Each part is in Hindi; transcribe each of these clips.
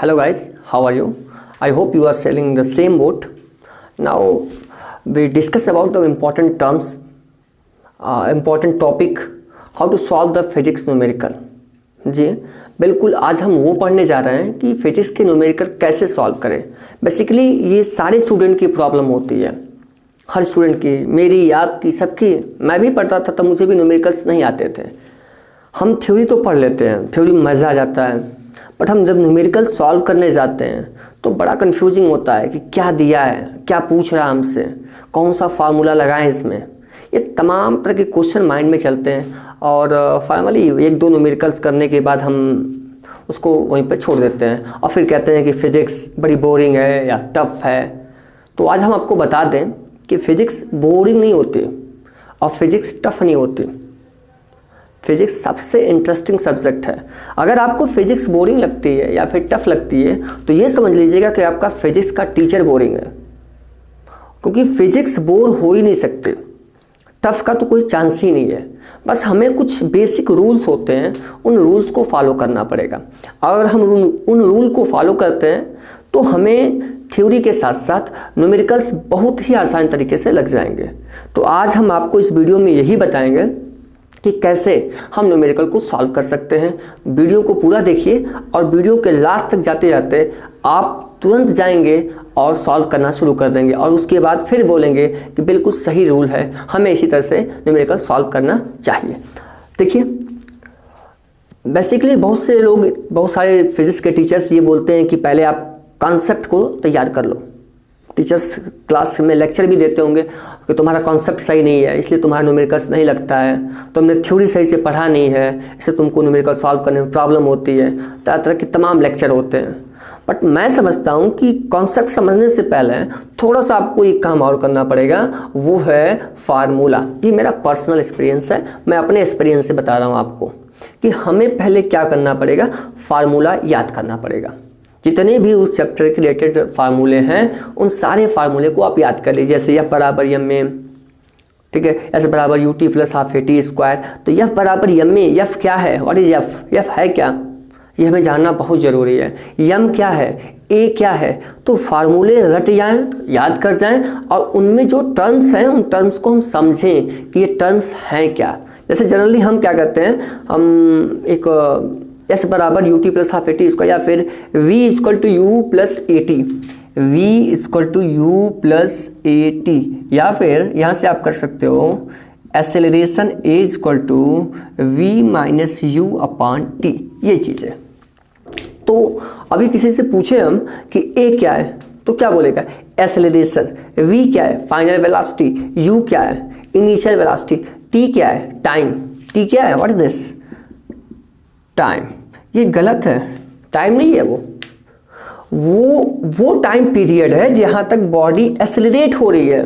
Hello guys, how are you? I hope you are sailing the same boat. Now we discuss about the important terms, important topic, how to solve the physics numerical. जी बिल्कुल, आज हम वो पढ़ने जा रहे हैं कि फिजिक्स के न्यूमेरिकल कैसे सॉल्व करें। बेसिकली ये सारे स्टूडेंट की प्रॉब्लम होती है, हर स्टूडेंट की, मेरी, आपकी, सबकी। मैं भी पढ़ता था तब मुझे भी न्यूमेरिकल्स नहीं आते थे। हम थ्योरी तो पढ़ लेते हैं, थ्योरी में मज़ा आ जाता है, बट हम जब न्यूमेरिकल सॉल्व करने जाते हैं तो बड़ा कंफ्यूजिंग होता है कि क्या दिया है, क्या पूछ रहा है हमसे, कौन सा फार्मूला लगाएं इसमें। ये तमाम तरह के क्वेश्चन माइंड में चलते हैं और फाइनली एक दो न्यूमेरिकल्स करने के बाद हम उसको वहीं पर छोड़ देते हैं और फिर कहते हैं कि फ़िज़िक्स बड़ी बोरिंग है या टफ है। तो आज हम आपको बता दें कि फ़िज़िक्स बोरिंग नहीं होती और फिज़िक्स टफ नहीं होती। फिज़िक्स सबसे इंटरेस्टिंग सब्जेक्ट है। अगर आपको फिज़िक्स बोरिंग लगती है या फिर टफ लगती है तो ये समझ लीजिएगा कि आपका फिज़िक्स का टीचर बोरिंग है, क्योंकि फिज़िक्स बोर हो ही नहीं सकते। टफ का तो कोई चांस ही नहीं है। बस हमें कुछ बेसिक रूल्स होते हैं, उन रूल्स को फॉलो करना पड़ेगा। अगर हम उन रूल को फॉलो करते हैं तो हमें थ्योरी के साथ साथ न्यूमेरिकल्स बहुत ही आसान तरीके से लग जाएंगे। तो आज हम आपको इस वीडियो में यही बताएंगे कि कैसे हम न्यूमेरिकल को सॉल्व कर सकते हैं। वीडियो को पूरा देखिए और वीडियो के लास्ट तक जाते जाते आप तुरंत जाएंगे और सॉल्व करना शुरू कर देंगे और उसके बाद फिर बोलेंगे कि बिल्कुल सही रूल है, हमें इसी तरह से न्यूमेरिकल सॉल्व करना चाहिए। देखिए, बेसिकली बहुत सारे फिजिक्स के टीचर्स ये बोलते हैं कि पहले आप कॉन्सेप्ट को तैयार कर लो। टीचर्स क्लास में लेक्चर भी देते होंगे कि तुम्हारा कॉन्सेप्ट सही नहीं है, इसलिए तुम्हारा न्यूमेरिकल्स नहीं लगता है, तुमने थ्योरी सही से पढ़ा नहीं है, इससे तुमको न्यूमेरिकल सॉल्व करने में प्रॉब्लम होती है। तरह तरह के तमाम लेक्चर होते हैं। बट मैं समझता हूँ कि कॉन्सेप्ट समझने से पहले थोड़ा सा आपको एक काम और करना पड़ेगा, वो है फार्मूला। ये मेरा पर्सनल एक्सपीरियंस है, मैं अपने एक्सपीरियंस से बता रहा हूँ आपको कि हमें पहले क्या करना पड़ेगा, फार्मूला याद करना पड़ेगा। जितने भी उस चैप्टर के रिलेटेड फार्मूले हैं उन सारे फार्मूले को आप याद कर लीजिए। जैसे एफ बराबर एम में, ठीक है, एस बराबर u t plus half a t square. तो एफ बराबर एम में एफ क्या है, व्हाट इज एफ, एफ है क्या, ये हमें जानना बहुत ज़रूरी है। एम क्या है, ए क्या है। तो फार्मूले रट जाएं, याद कर जाएं और उनमें जो टर्म्स हैं उन टर्म्स को हम समझें कि ये टर्म्स हैं क्या। जैसे जनरली हम क्या करते हैं, हम एक एस बराबर u t plus half a t square या फिर v equal to u plus a t, v equal to u plus a t, या फिर यहाँ से आप कर सकते हो acceleration a equal to v minus u upon t. ये चीज़ है। तो अभी किसी से पूछे हम कि ए क्या है तो क्या बोलेगा, एक्सेलरेशन। वी क्या है, फाइनल वेलोसिटी। यू क्या है, इनिशियल वेलोसिटी। टी क्या है, टाइम। टी क्या है, व्हाट इज दिस, टाइम। ये गलत है, टाइम नहीं है वो टाइम पीरियड है जहां तक बॉडी एक्सेलरेट हो रही है।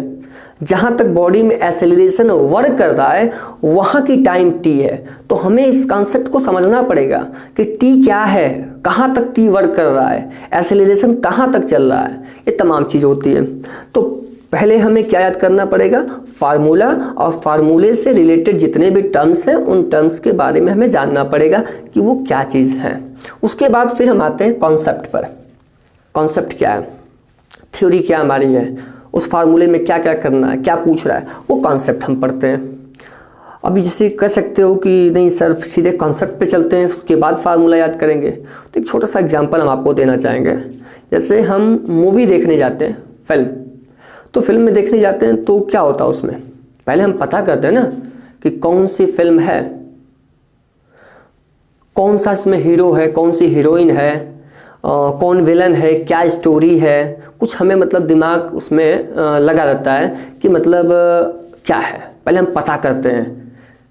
जहां तक बॉडी में एक्सेलरेशन वर्क कर रहा है वहां की टाइम टी है। तो हमें इस कॉन्सेप्ट को समझना पड़ेगा कि टी क्या है, कहां तक टी वर्क कर रहा है, एक्सेलरेशन कहां तक चल रहा है, ये तमाम चीज़ होती है। तो पहले हमें क्या याद करना पड़ेगा, फार्मूला, और फार्मूले से रिलेटेड जितने भी टर्म्स हैं उन टर्म्स के बारे में हमें जानना पड़ेगा कि वो क्या चीज़ है। उसके बाद फिर हम आते हैं कॉन्सेप्ट पर। कॉन्सेप्ट क्या है, थ्योरी क्या हमारी है, उस फार्मूले में क्या क्या करना है, क्या पूछ रहा है, वो कॉन्सेप्ट हम पढ़ते हैं। अभी जैसे कह सकते हो कि नहीं सर सीधे कॉन्सेप्ट पे चलते हैं उसके बाद फार्मूला याद करेंगे, तो एक छोटा सा एग्जांपल हम आपको देना चाहेंगे। जैसे हम मूवी देखने जाते हैं, फिल्म, तो फिल्म में देखने जाते हैं तो क्या होता है उसमें, पहले हम पता करते हैं ना कि कौन सी फिल्म है, कौन सा इसमें हीरो है, कौन सी हीरोइन है, कौन विलन है, क्या स्टोरी है, कुछ हमें मतलब दिमाग उसमें लगा रहता है कि मतलब क्या है। पहले हम पता करते हैं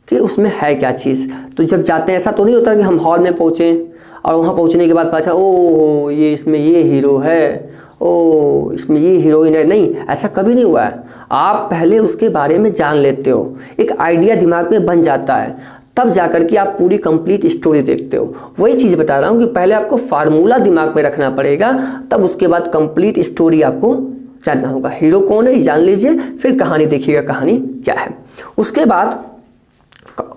कि उसमें है क्या चीज़। तो जब जाते हैं ऐसा तो नहीं होता कि हम हॉल में पहुँचे और वहाँ पहुँचने के बाद पता ओ ये इसमें ये हीरो है, ओ इसमें ये हीरोइन है। नहीं, ऐसा कभी नहीं हुआ है। आप पहले उसके बारे में जान लेते हो, एक आइडिया दिमाग में बन जाता है, तब जाकर के आप पूरी कंप्लीट स्टोरी देखते हो। वही चीज़ बता रहा हूँ कि पहले आपको फार्मूला दिमाग में रखना पड़ेगा, तब उसके बाद कंप्लीट स्टोरी आपको जानना होगा। हीरो कौन है ये जान लीजिए, फिर कहानी देखिएगा कहानी क्या है। उसके बाद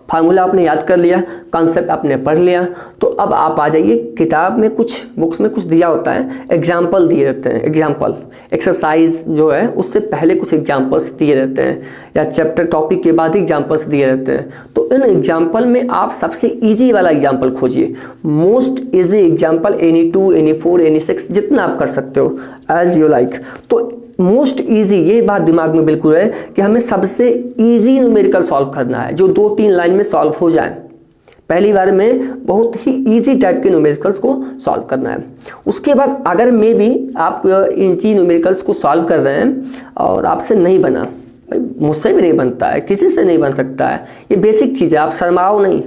फार्मूला आपने याद कर लिया, कॉन्सेप्ट आपने पढ़ लिया, तो अब आप आ जाइए किताब में, कुछ बुक्स में कुछ दिया होता है, एग्जाम्पल दिए रहते हैं, एग्जाम्पल एक्सरसाइज जो है उससे पहले कुछ एग्जाम्पल्स दिए रहते हैं, या चैप्टर टॉपिक के बाद ही एग्जाम्पल्स दिए रहते हैं। तो इन एग्जाम्पल में आप सबसे ईजी वाला एग्जाम्पल खोजिए, most easy example, any 2, any 4, any 6, जितना आप कर सकते हो एज यू लाइक। तो मोस्ट इजी, ये बात दिमाग में बिल्कुल है कि हमें सबसे इजी न्यूमेरिकल सॉल्व करना है, जो 2-3 लाइन में सॉल्व हो जाए। पहली बार में बहुत ही इजी टाइप के न्यूमेरिकल्स को सॉल्व करना है। उसके बाद अगर मे भी आप इजी न्यूमेरिकल्स को सॉल्व कर रहे हैं और आपसे नहीं बना, मुझसे भी नहीं बनता है, किसी से नहीं बन सकता है, ये बेसिक चीज़ है, आप शर्माओ नहीं।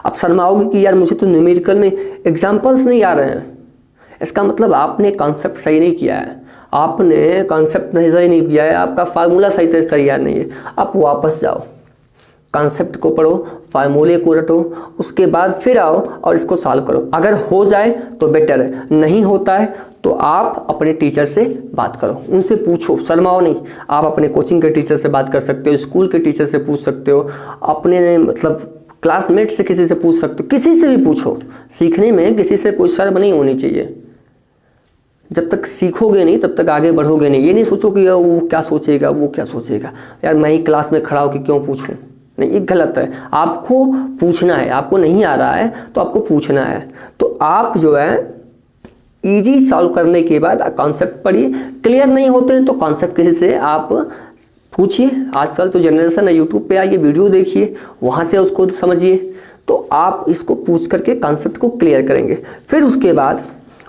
आप शर्माओगे कि यार मुझे तो न्यूमेरिकल में एग्जाम्पल्स नहीं आ रहे हैं, इसका मतलब आपने कॉन्सेप्ट सही नहीं किया है, आपने कॉन्सेप्ट सही नहीं किया है, आपका फार्मूला सही तरह से तैयार नहीं है। आप वापस जाओ, कॉन्सेप्ट को पढ़ो, फार्मूले को रटो, उसके बाद फिर आओ और इसको सॉल्व करो। अगर हो जाए तो बेटर है, नहीं होता है तो आप अपने टीचर से बात करो, उनसे पूछो, शर्माओ नहीं। आप अपने कोचिंग के टीचर से बात कर सकते हो, स्कूल के टीचर से पूछ सकते हो, अपने मतलब क्लासमेट से किसी से पूछ सकते हो, किसी से भी पूछो। सीखने में किसी से कोई शर्म नहीं होनी चाहिए। जब तक सीखोगे नहीं तब तक आगे बढ़ोगे नहीं। ये नहीं सोचो कि वो क्या सोचेगा, वो क्या सोचेगा, यार मैं ही क्लास में खड़ा होकर क्यों पूछूं, नहीं, ये गलत है। आपको पूछना है, आपको नहीं आ रहा है तो आपको पूछना है। तो आप जो है इजी सॉल्व करने के बाद कॉन्सेप्ट पढ़िए, क्लियर नहीं होते हैं तो कॉन्सेप्ट किसी से आप पूछिए। आजकल तो जनरेशन है, यूट्यूब पे आइए, वीडियो देखिए, वहाँ से उसको समझिए। तो आप इसको पूछ करके कॉन्सेप्ट को क्लियर करेंगे। फिर उसके बाद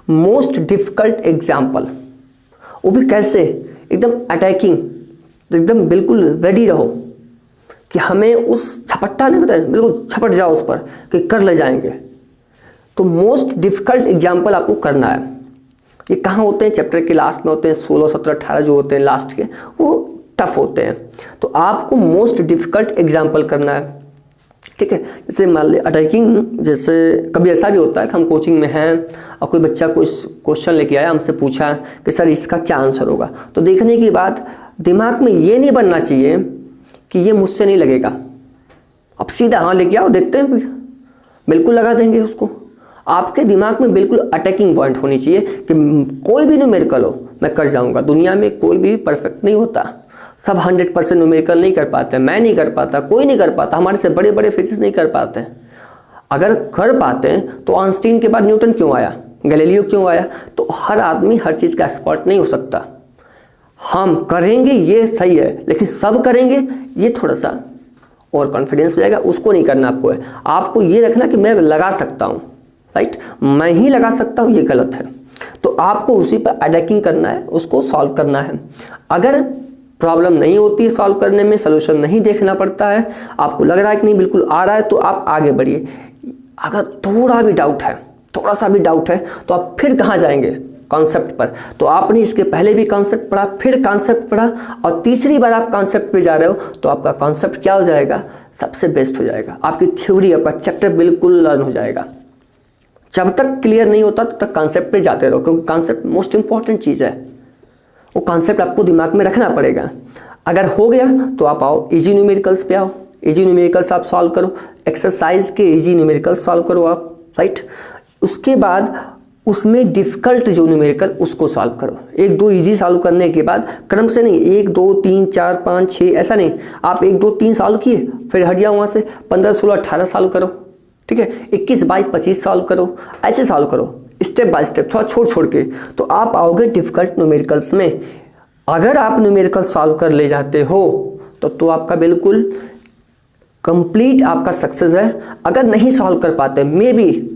मोस्ट डिफिकल्ट एग्जाम्पल, वो भी कैसे, एकदम अटैकिंग, एकदम बिल्कुल रेडी रहो कि हमें उस झपट्टा नहीं होता है, बिल्कुल झपट जाओ उस पर कि कर ले जाएंगे। तो मोस्ट डिफिकल्ट एग्जाम्पल आपको करना है। ये कहाँ होते हैं, चैप्टर के लास्ट में होते हैं, 16, 17, 18 जो होते हैं लास्ट के, वो टफ होते हैं। तो आपको मोस्ट डिफिकल्ट एग्जाम्पल करना है, ठीक है। जैसे मान ली अटैकिंग, जैसे कभी ऐसा भी होता है कि हम कोचिंग में हैं और कोई बच्चा कोई क्वेश्चन लेके आया, हमसे पूछा कि सर इसका क्या आंसर होगा, तो देखने के बाद दिमाग में ये नहीं बनना चाहिए कि ये मुझसे नहीं लगेगा, अब सीधा हाँ लेके आओ देखते हैं, बिल्कुल लगा देंगे उसको। आपके दिमाग में बिल्कुल अटैकिंग पॉइंट होनी चाहिए कि कोई भी न्यूमेरिकल हो मैं कर जाऊंगा। दुनिया में कोई भी परफेक्ट नहीं होता, सब 100% न्यूमेरिकल नहीं कर पाते, मैं नहीं कर पाता, कोई नहीं कर पाता, हमारे से बड़े बड़े फिजिक्स नहीं कर पाते हैं। अगर कर पाते हैं तो आइंस्टीन के बाद न्यूटन क्यों आया, गैलीलियो क्यों आया। तो हर आदमी हर चीज़ का एक्सपर्ट नहीं हो सकता। हम करेंगे ये सही है, लेकिन सब करेंगे ये थोड़ा सा और कॉन्फिडेंस हो जाएगा, उसको नहीं करना आपको है। आपको ये रखना कि मैं लगा सकता हूँ, राइट, मैं ही लगा सकता हूँ, ये गलत है। तो आपको उसी पर अटैकिंग करना है, उसको सॉल्व करना है। अगर प्रॉब्लम नहीं होती है सॉल्व करने में, सोल्यूशन नहीं देखना पड़ता है, आपको लग रहा है कि नहीं बिल्कुल आ रहा है, तो आप आगे बढ़िए। अगर थोड़ा भी डाउट है, थोड़ा सा भी डाउट है, तो आप फिर कहाँ जाएंगे, कॉन्सेप्ट पर। तो आपने इसके पहले भी कॉन्सेप्ट पढ़ा, फिर कॉन्सेप्ट पढ़ा, और तीसरी बार आप कॉन्सेप्ट पे जा रहे हो, तो आपका कॉन्सेप्ट क्या हो जाएगा, सबसे बेस्ट हो जाएगा। आपकी थ्योरी, आपका चैप्टर बिल्कुल लर्न हो जाएगा। जब तक क्लियर नहीं होता तब तक कॉन्सेप्ट पे जाते रहो, क्योंकि कॉन्सेप्ट मोस्ट इंपॉर्टेंट चीज़ है। वो कॉन्सेप्ट आपको दिमाग में रखना पड़ेगा। अगर हो गया तो आप आओ इजी न्यूमेरिकल्स पे आओ, इजी न्यूमेरिकल्स आप सॉल्व करो, एक्सरसाइज के इजी न्यूमेरिकल्स सॉल्व करो आप, राइट। उसके बाद उसमें डिफिकल्ट जो न्यूमेरिकल उसको सॉल्व करो। 1-2 इजी सॉल्व करने के बाद क्रम से नहीं, 1 2 3 4 5 6 ऐसा नहीं, आप 1 2 3 सॉल्व किए, फिर हट जाओ वहाँ से 15 16 18 सॉल्व करो, ठीक है, 21 22 25 सॉल्व करो, ऐसे सॉल्व करो स्टेप बाय स्टेप, थोड़ा छोड़ छोड़ के, तो आप आओगे डिफिकल्ट न्यूमेरिकल्स में। अगर आप न्यूमेरिकल सॉल्व कर ले जाते हो तो आपका बिल्कुल कंप्लीट आपका सक्सेस है। अगर नहीं सॉल्व कर पाते, मे बी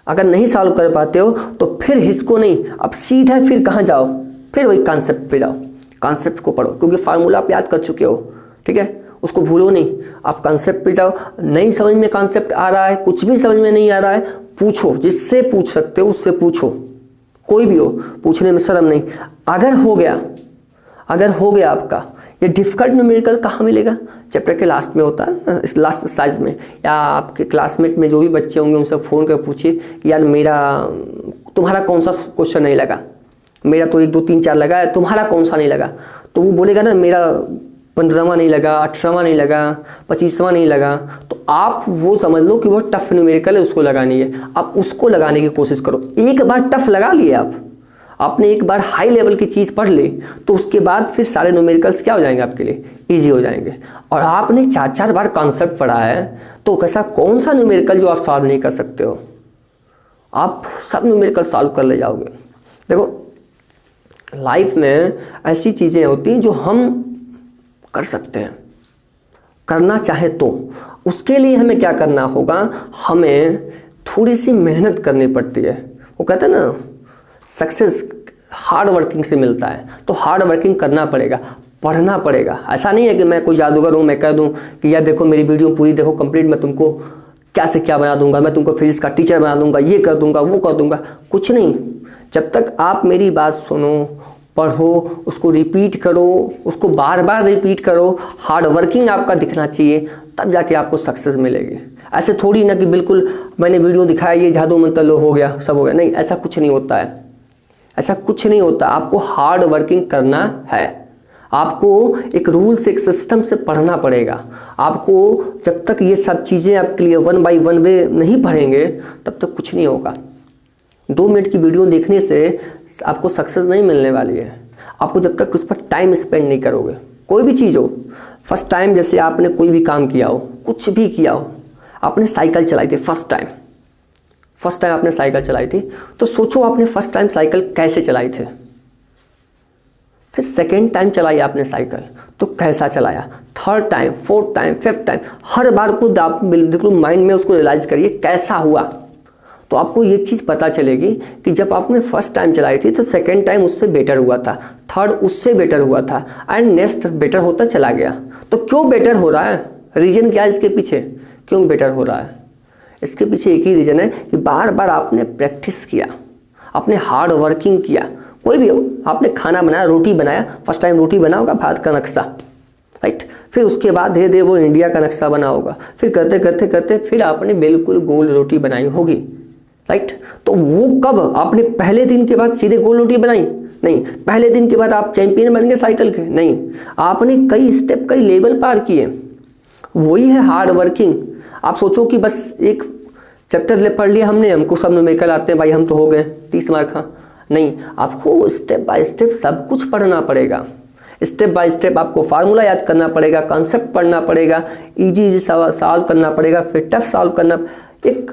अगर नहीं सॉल्व कर पाते हो तो फिर हिचको नहीं, अब सीधा फिर कहाँ जाओ, फिर वही कॉन्सेप्ट पे जाओ, कॉन्सेप्ट को पढ़ो, क्योंकि फार्मूला आप याद कर चुके हो, ठीक है, उसको भूलो नहीं। आप कॉन्सेप्ट पे जाओ, नहीं समझ में कॉन्सेप्ट आ रहा है, कुछ भी समझ में नहीं आ रहा है, पूछो, जिससे पूछ सकते हो उससे पूछो, कोई भी हो, पूछने में शर्म नहीं। अगर हो गया आपका ये डिफिकल्ट न्यूमेरिकल कहाँ मिलेगा, चैप्टर के लास्ट में होता है, इस लास्ट साइज में, या आपके क्लासमेट में जो भी बच्चे होंगे उनसे फ़ोन कर पूछिए कि यार तुम्हारा कौन सा क्वेश्चन नहीं लगा, मेरा तो 1 2 3 4 लगा है, तुम्हारा कौन सा नहीं लगा। तो वो बोलेगा ना मेरा 15वां नहीं लगा, 18वां नहीं लगा, 25वां नहीं लगा, तो आप वो समझ लो कि वो टफ न्यूमेरिकल है, उसको लगानी है। आप उसको लगाने की कोशिश करो। एक बार टफ लगा लिए आपने एक बार हाई लेवल की चीज़ पढ़ ली, तो उसके बाद फिर सारे न्यूमेरिकल्स क्या हो जाएंगे आपके लिए, ईजी हो जाएंगे। और आपने 4-4 बार कॉन्सेप्ट पढ़ा है, तो कैसा कौन सा न्यूमेरिकल जो आप सॉल्व नहीं कर सकते हो, आप सब न्यूमेरिकल सॉल्व कर ले जाओगे। देखो लाइफ में ऐसी चीज़ें होती हैं जो हम कर सकते हैं, करना चाहे तो। उसके लिए हमें क्या करना होगा, हमें थोड़ी सी मेहनत करनी पड़ती है। वो कहते हैं ना सक्सेस हार्ड वर्किंग से मिलता है, तो हार्ड वर्किंग करना पड़ेगा, पढ़ना पड़ेगा। ऐसा नहीं है कि मैं कोई जादूगर हूँ, मैं कह दूँ कि यार देखो मेरी वीडियो पूरी देखो कंप्लीट, मैं तुमको क्या से क्या बना दूंगा, मैं तुमको फिजिक्स का टीचर बना दूंगा, ये कर दूंगा, वो कर दूंगा। कुछ नहीं। जब तक आप मेरी बात सुनो, पढ़ो, उसको रिपीट करो, उसको बार बार रिपीट करो, हार्ड वर्किंग आपका दिखना चाहिए, तब जाके आपको सक्सेस मिलेगी। ऐसे थोड़ी ना कि बिल्कुल मैंने वीडियो दिखाया ये जादू मंत्र लो हो गया, सब हो गया, नहीं, ऐसा कुछ नहीं होता है, ऐसा कुछ नहीं होता। आपको हार्ड वर्किंग करना है, आपको एक रूल्स एक सिस्टम से पढ़ना पड़ेगा। आपको जब तक ये सब चीज़ें आपके लिए 1 by 1 वे नहीं पढ़ेंगे तब तक कुछ नहीं होगा। 2 मिनट की वीडियो देखने से आपको सक्सेस नहीं मिलने वाली है। आपको जब तक उस पर टाइम स्पेंड नहीं करोगे, कोई भी चीज़ हो, फर्स्ट टाइम जैसे आपने कोई भी काम किया हो, कुछ भी किया हो, आपने साइकिल चलाई थी फर्स्ट टाइम आपने साइकिल चलाई थी, तो सोचो आपने फर्स्ट टाइम साइकिल कैसे चलाई थे। फिर सेकेंड टाइम चलाई आपने साइकिल, तो कैसा चलाया, third time, fourth time, fifth time, हर बार को आप बिल्कुल माइंड में उसको रियलाइज करिए कैसा हुआ। तो आपको ये चीज़ पता चलेगी कि जब आपने फर्स्ट टाइम चलाई थी तो सेकेंड टाइम उससे बेटर हुआ था, थर्ड उससे बेटर हुआ था, एंड नेक्स्ट बेटर होता चला गया। तो क्यों बेटर हो रहा है, रीजन क्या है इसके पीछे, क्यों बेटर हो रहा है? इसके पीछे एक ही रीजन है कि बार बार आपने प्रैक्टिस किया, आपने हार्ड वर्किंग किया। कोई भी हो, आपने खाना बनाया, रोटी बनाया, फर्स्ट टाइम रोटी बना होगा भारत का नक्शा, राइट, फिर उसके बाद धीरे धीरे वो इंडिया का नक्शा बना होगा, फिर करते करते करते फिर आपने बिल्कुल गोल रोटी बनाई होगी, राइट। तो वो कब आपने पहले दिन के बाद सीधे गोल रोटी बनाई? नहीं। पहले दिन के बाद आप चैंपियन बन गए साइकिल के? नहीं। आपने कई स्टेप, कई लेवल पार किए। वही है हार्ड वर्किंग। आप सोचो कि बस एक चैप्टर पढ़ लिया हमने, हमको सब न्यूमेरिकल आते हैं भाई, हम तो हो गए 30 मार्क। हाँ, नहीं, आपको स्टेप बाय स्टेप सब कुछ पढ़ना पड़ेगा। स्टेप बाय स्टेप आपको फार्मूला याद करना पड़ेगा, कॉन्सेप्ट पढ़ना पड़ेगा, इजी सॉल्व करना पड़ेगा, फिर टफ सॉल्व करना, एक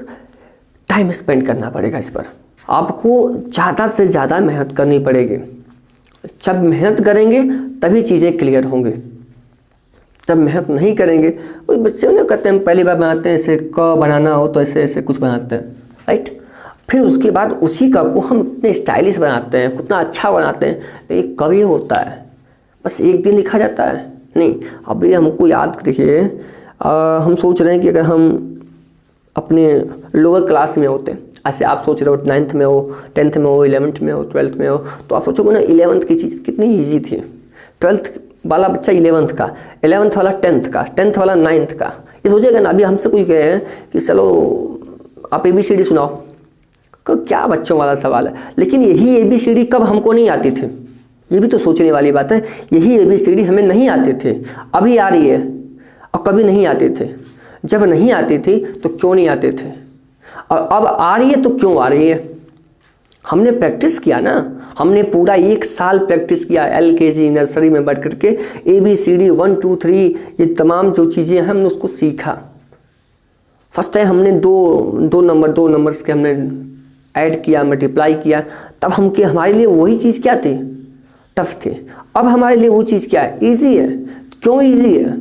टाइम स्पेंड करना पड़ेगा इस पर। आपको ज़्यादा से ज़्यादा मेहनत करनी पड़ेगी। जब मेहनत करेंगे तभी चीज़ें क्लियर होंगी। जब मेहनत नहीं करेंगे, कोई बच्चे उन्हें कहते हैं पहली बार बनाते हैं, ऐसे क बनाना हो तो ऐसे ऐसे कुछ बनाते हैं, राइट। फिर उसके बाद उसी का को हम इतने स्टाइलिश बनाते हैं, कितना अच्छा बनाते हैं, लेकिन कभी होता है बस एक दिन लिखा जाता है? नहीं। अभी हमको याद देखिए, हम सोच रहे हैं कि अगर हम अपने लोअर क्लास में होते, ऐसे आप सोच रहे हो 9th में हो, 10th में हो, 11th में हो, 12th में हो, तो आप सोचोगे ना 11th की चीज़ कितनी ईजी थी। 12th वाला बच्चा 11th का, 11th वाला 10th का, 10th वाला 9th का, ये सोचेगा ना। अभी हमसे कोई कहे हैं कि चलो आप ABCD सुनाओ, क्या बच्चों वाला सवाल है। लेकिन यही ABCD कब हमको नहीं आती थी, ये भी तो सोचने वाली बात है। यही ABCD हमें नहीं आते थे, अभी आ रही है, और कभी नहीं आते थे। जब नहीं आती थी तो क्यों नहीं आते थे, और अब आ रही है तो क्यों आ रही है? हमने प्रैक्टिस किया ना, हमने पूरा 1 साल प्रैक्टिस किया, LKG नर्सरी में बैठ करके ABCD 1 2 3 ये तमाम जो चीज़ें हमने उसको सीखा। फर्स्ट टाइम हमने दो नंबर्स के हमने ऐड किया, मल्टीप्लाई किया, तब हमारे लिए वही चीज़ क्या थी, टफ थी। अब हमारे लिए वो चीज़ क्या है, ईजी है। क्यों ईजी है?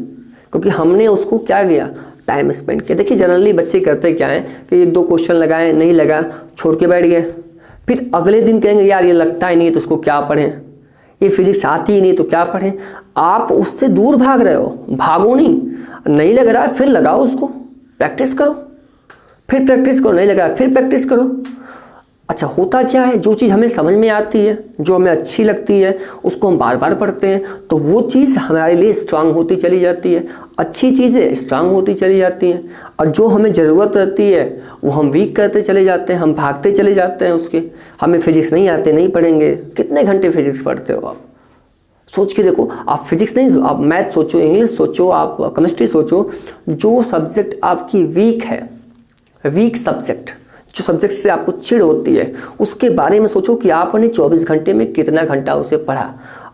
क्योंकि हमने उसको क्या किया, टाइम स्पेंड किया। देखिए जनरली बच्चे करते क्या है कि 1-2 क्वेश्चन लगाए, नहीं लगा, छोड़ के बैठ गए, फिर अगले दिन कहेंगे यार ये लगता ही नहीं तो उसको क्या पढ़ें, ये फिजिक्स आती ही नहीं तो क्या पढ़ें। आप उससे दूर भाग रहे हो, भागो नहीं लग रहा है फिर लगाओ उसको, प्रैक्टिस करो, फिर प्रैक्टिस करो, नहीं लगा फिर प्रैक्टिस करो। अच्छा, होता क्या है, जो चीज़ हमें समझ में आती है, जो हमें अच्छी लगती है, उसको हम बार बार पढ़ते हैं, तो वो चीज़ हमारे लिए स्ट्रांग होती चली जाती है, अच्छी चीज़ें स्ट्रांग होती चली जाती हैं, और जो हमें ज़रूरत रहती है वो हम वीक करते चले जाते हैं, हम भागते चले जाते हैं उसके। हमें फिजिक्स नहीं आते, नहीं पढ़ेंगे। कितने घंटे फिजिक्स पढ़ते हो आप? सोच के देखो, आप फिजिक्स नहीं, आप मैथ सोचो, इंग्लिश सोचो, आप केमिस्ट्री सोचो, जो सब्जेक्ट आपकी वीक है, वीक सब्जेक्ट, जो सब्जेक्ट से आपको चिढ़ होती है, उसके बारे में सोचो कि आपने 24 घंटे में कितना घंटा उसे पढ़ा,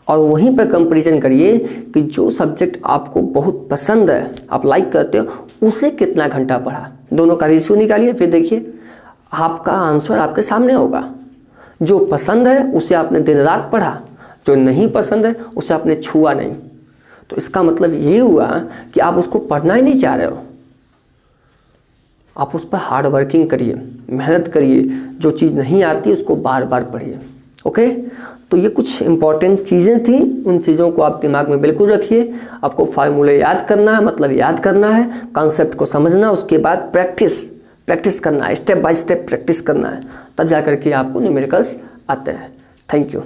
और वहीं पर कंपैरिजन करिए कि जो सब्जेक्ट आपको बहुत पसंद है, आप लाइक करते हो, उसे कितना घंटा पढ़ा। दोनों का रेशियो निकालिए, फिर देखिए आपका आंसर आपके सामने होगा। जो पसंद है उसे आपने दिन रात पढ़ा, जो नहीं पसंद है उसे आपने छुआ नहीं। तो इसका मतलब ये हुआ कि आप उसको पढ़ना ही नहीं चाह रहे हो। आप उस पर हार्ड वर्किंग करिए, मेहनत करिए, जो चीज़ नहीं आती उसको बार बार पढ़िए। ओके, तो ये कुछ इंपॉर्टेंट चीज़ें थी, उन चीज़ों को आप दिमाग में बिल्कुल रखिए। आपको फार्मूले याद करना है, मतलब याद करना है, कॉन्सेप्ट को समझना, उसके बाद प्रैक्टिस करना है, स्टेप बाय स्टेप प्रैक्टिस करना है, तब जा करके आपको न्यूमेरिकल्स आते हैं। Thank you.